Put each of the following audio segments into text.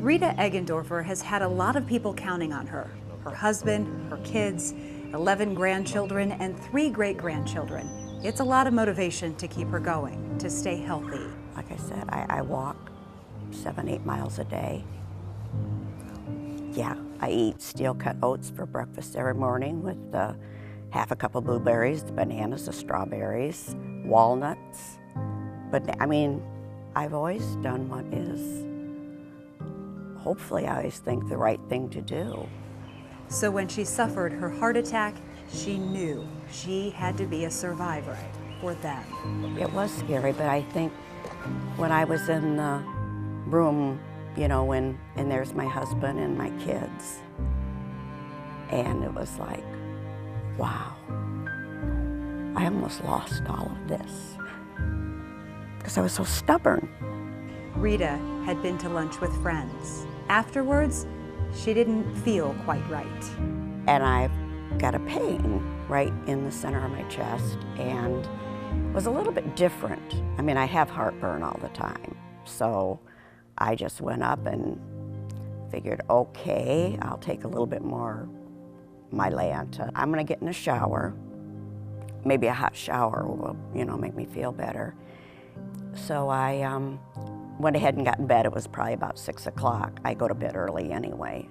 Rita Eggendorfer has had a lot of people counting on her. Her husband, her kids, 11 grandchildren, and 3 great-grandchildren. It's a lot of motivation to keep her going, to stay healthy. Like I said, I walk 7-8 miles a day. Yeah, I eat steel-cut oats for breakfast every morning with half a cup of blueberries, the bananas, the strawberries, walnuts. But I mean, I've always done what is, hopefully I always think, the right thing to do. So when she suffered her heart attack, she knew she had to be a survivor for them. It was scary, but I think when I was in the room, you know, and there's my husband and my kids, and it was like, wow, I almost lost all of this because I was so stubborn. Rita had been to lunch with friends. Afterwards, she didn't feel quite right. And I got a pain right in the center of my chest, and it was a little bit different. I mean, I have heartburn all the time, so I just went up and figured, okay, I'll take a little bit more Mylanta. I'm gonna get in a shower. Maybe a hot shower will, you know, make me feel better. So I went ahead and got in bed. It was probably about 6 o'clock. I go to bed early anyway.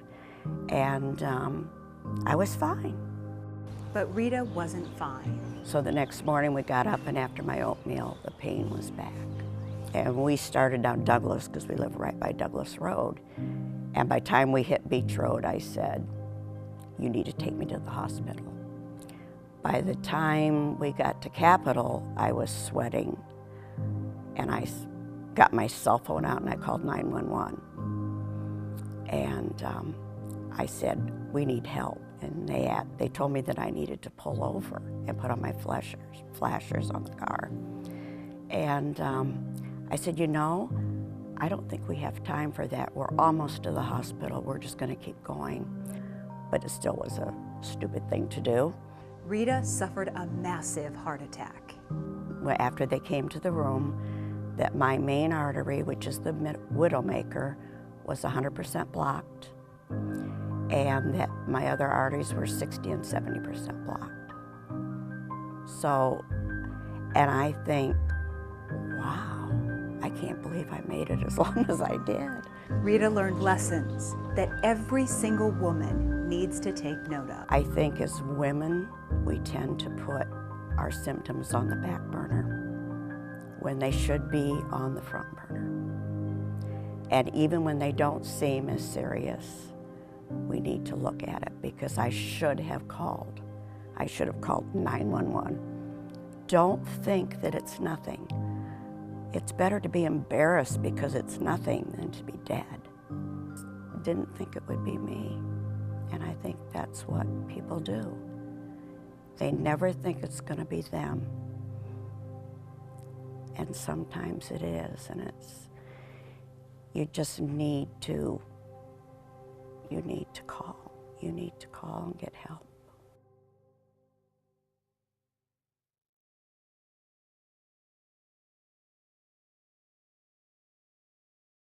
And I was fine. But Rita wasn't fine. So the next morning we got up, and after my oatmeal, the pain was back. And we started down Douglas, because we live right by Douglas Road. And by the time we hit Beach Road, I said, you need to take me to the hospital. By the time we got to Capitol, I was sweating, and I got my cell phone out and I called 911. And I said, we need help. And they told me that I needed to pull over and put on my flashers on the car. And I said, you know, I don't think we have time for that. We're almost to the hospital. We're just going to keep going. But it still was a stupid thing to do. Rita suffered a massive heart attack. After they came to the room, that my main artery, which is the widowmaker, was 100% blocked, and that my other arteries were 60 and 70% blocked. So, and I think, wow, I can't believe I made it as long as I did. Rita learned lessons that every single woman needs to take note of. I think as women, we tend to put our symptoms on the back burner when they should be on the front burner. And even when they don't seem as serious, we need to look at it, because I should have called 911. Don't think that it's nothing. It's better to be embarrassed because it's nothing than to be dead. Didn't think it would be me. And I think that's what people do. They never think it's gonna be them. And sometimes it is, and you just need to call. You need to call and get help.